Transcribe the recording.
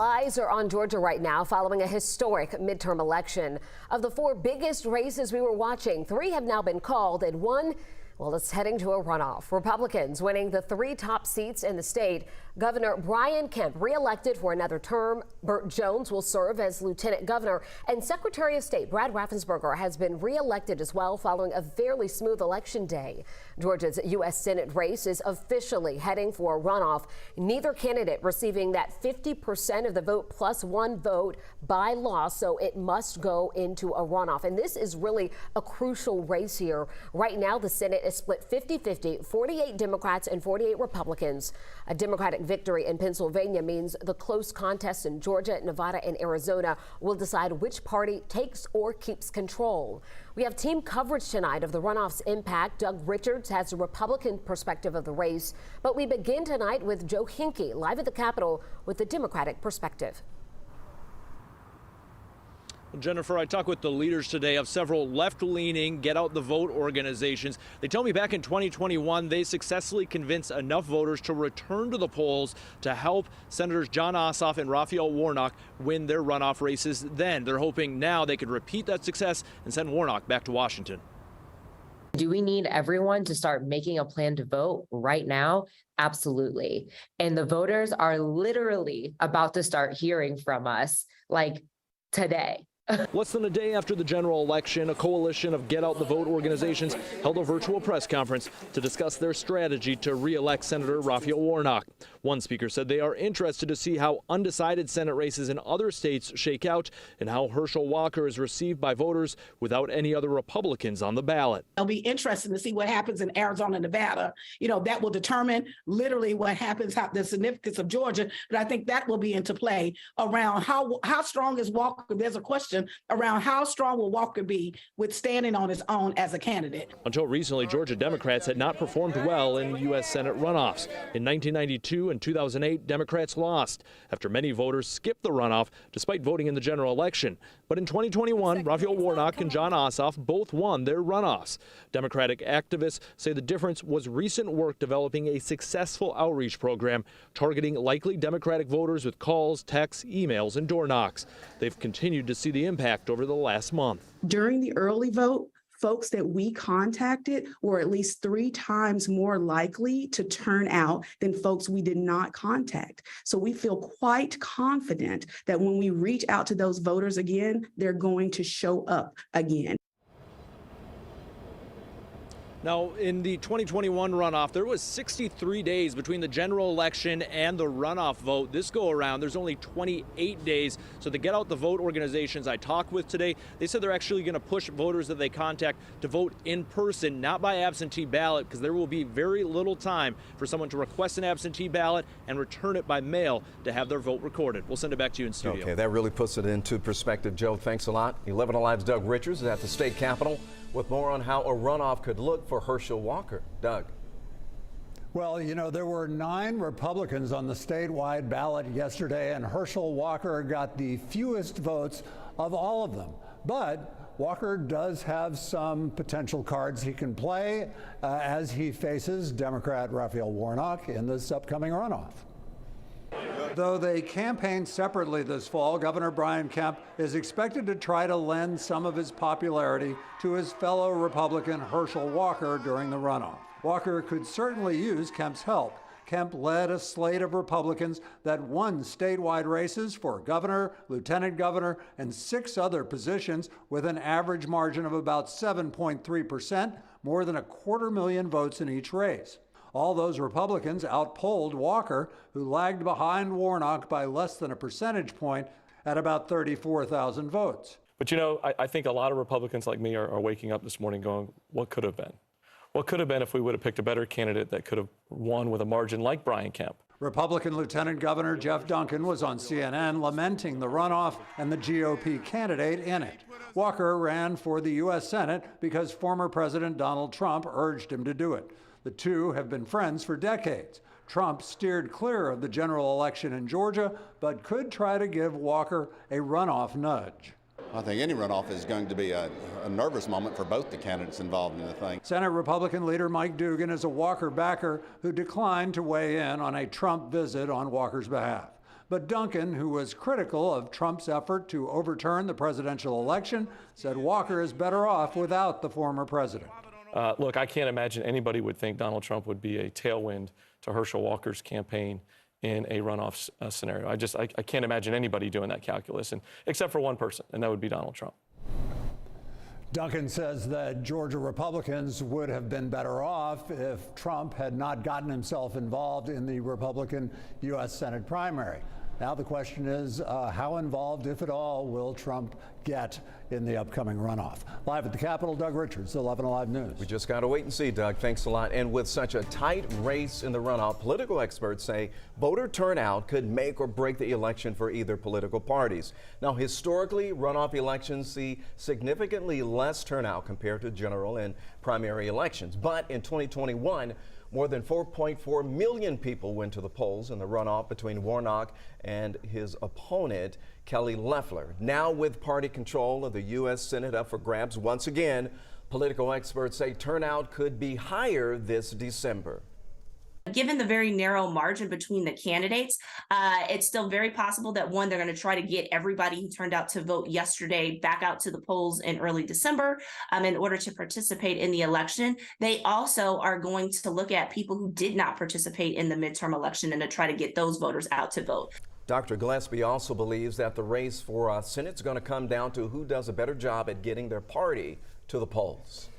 eyes are on Georgia right now following a historic midterm election. Of the four biggest races we were watching, three have now been called and one, well, it's heading to a runoff. Republicans winning the three top seats in the state. Governor Brian Kemp reelected for another term. Burt Jones will serve as lieutenant governor, and Secretary of State Brad Raffensperger has been reelected as well following a fairly smooth election day. Georgia's U.S. Senate race is officially heading for a runoff. Neither candidate receiving that 50% of the vote plus one vote by law, so it must go into a runoff. And this is really a crucial race here. Right now, the Senate is split 50-50, 48 Democrats and 48 Republicans. A Democratic victory in Pennsylvania means the close contests in Georgia, Nevada, and Arizona will decide which party takes or keeps control. We have team coverage tonight of the runoff's impact. Doug Richards has a Republican perspective of the race, but we begin tonight with Joe Hinkie live at the Capitol with the Democratic perspective. Jennifer, I talked with the leaders today of several left-leaning Get Out the Vote organizations. They tell me back in 2021, they successfully convinced enough voters to return to the polls to help Senators Jon Ossoff and Raphael Warnock win their runoff races then. They're hoping now they could repeat that success and send Warnock back to Washington. Do we need everyone to start making a plan to vote right now? Absolutely. And the voters are literally about to start hearing from us, like today. Less than a day after the general election, a coalition of Get Out the Vote organizations held a virtual press conference to discuss their strategy to re-elect Senator Raphael Warnock. One speaker said they are interested to see how undecided Senate races in other states shake out and how Herschel Walker is received by voters without any other Republicans on the ballot. It'll be interesting to see what happens in Arizona and Nevada. That will determine literally what happens, how the significance of Georgia. But I think that will be into play around how strong is Walker. There's a question around how strong will Walker be with standing on his own as a candidate. Until recently, Georgia Democrats had not performed well in U.S. Senate runoffs. In 1992 and 2008, Democrats lost after many voters skipped the runoff despite voting in the general election. But in 2021, Raphael Warnock and Jon Ossoff both won their runoffs. Democratic activists say the difference was recent work developing a successful outreach program targeting likely Democratic voters with calls, texts, emails, and door knocks. They've continued to see the impact over the last month. During the early vote, folks that we contacted were at least 3 times more likely to turn out than folks we did not contact. So we feel quite confident that when we reach out to those voters again, they're going to show up again. Now, in the 2021 runoff, there was 63 days between the general election and the runoff vote. This go around, there's only 28 days. So the Get Out the Vote organizations I talked with today, they said they're actually going to push voters that they contact to vote in person, not by absentee ballot, because there will be very little time for someone to request an absentee ballot and return it by mail to have their vote recorded. We'll send it back to you in studio. Okay, that really puts it into perspective, Joe. Thanks a lot. 11 Alive's Doug Richards is at the state capitol with more on how a runoff could look for Herschel Walker. Doug. Well, there were 9 Republicans on the statewide ballot yesterday, and Herschel Walker got the fewest votes of all of them. But Walker does have some potential cards he can play as he faces Democrat Raphael Warnock in this upcoming runoff. Though they campaigned separately this fall, Governor Brian Kemp is expected to try to lend some of his popularity to his fellow Republican Herschel Walker during the runoff. Walker could certainly use Kemp's help. Kemp led a slate of Republicans that won statewide races for governor, lieutenant governor, and 6 other positions with an average margin of about 7.3%, more than 250,000 votes in each race. All those Republicans outpolled Walker, who lagged behind Warnock by less than a percentage point at about 34,000 votes. But I think a lot of Republicans like me are waking up this morning going, what could have been? What could have been if we would have picked a better candidate that could have won with a margin like Brian Kemp? Republican Lieutenant Governor Jeff Duncan was on CNN lamenting the runoff and the GOP candidate in it. Walker ran for the U.S. Senate because former President Donald Trump urged him to do it. The two have been friends for decades. Trump steered clear of the general election in Georgia, but could try to give Walker a runoff nudge. I think any runoff is going to be a nervous moment for both the candidates involved in the thing. Senate Republican leader Mike Dugan is a Walker backer who declined to weigh in on a Trump visit on Walker's behalf. But Duncan, who was critical of Trump's effort to overturn the presidential election, said Walker is better off without the former president. Look, I can't imagine anybody would think Donald Trump would be a tailwind to Herschel Walker's campaign in a runoff scenario. I can't imagine anybody doing that calculus, except for one person, and that would be Donald Trump. Duncan says that Georgia Republicans would have been better off if Trump had not gotten himself involved in the Republican U.S. Senate primary. Now the question is, how involved, if at all, will Trump get in the upcoming runoff? Live at the Capitol, Doug Richards, 11 Alive News. We just got to wait and see, Doug. Thanks a lot. And with such a tight race in the runoff, political experts say voter turnout could make or break the election for either political parties. Now, historically, runoff elections see significantly less turnout compared to general and primary elections. But in 2021, more than 4.4 million people went to the polls in the runoff between Warnock and his opponent, Kelly Loeffler. Now with party control of the U.S. Senate up for grabs once again, political experts say turnout could be higher this December. Given the very narrow margin between the candidates, it's still very possible that they're going to try to get everybody who turned out to vote yesterday back out to the polls in early December in order to participate in the election. They also are going to look at people who did not participate in the midterm election and to try to get those voters out to vote. Dr. Gillespie also believes that the race for Senate is going to come down to who does a better job at getting their party to the polls.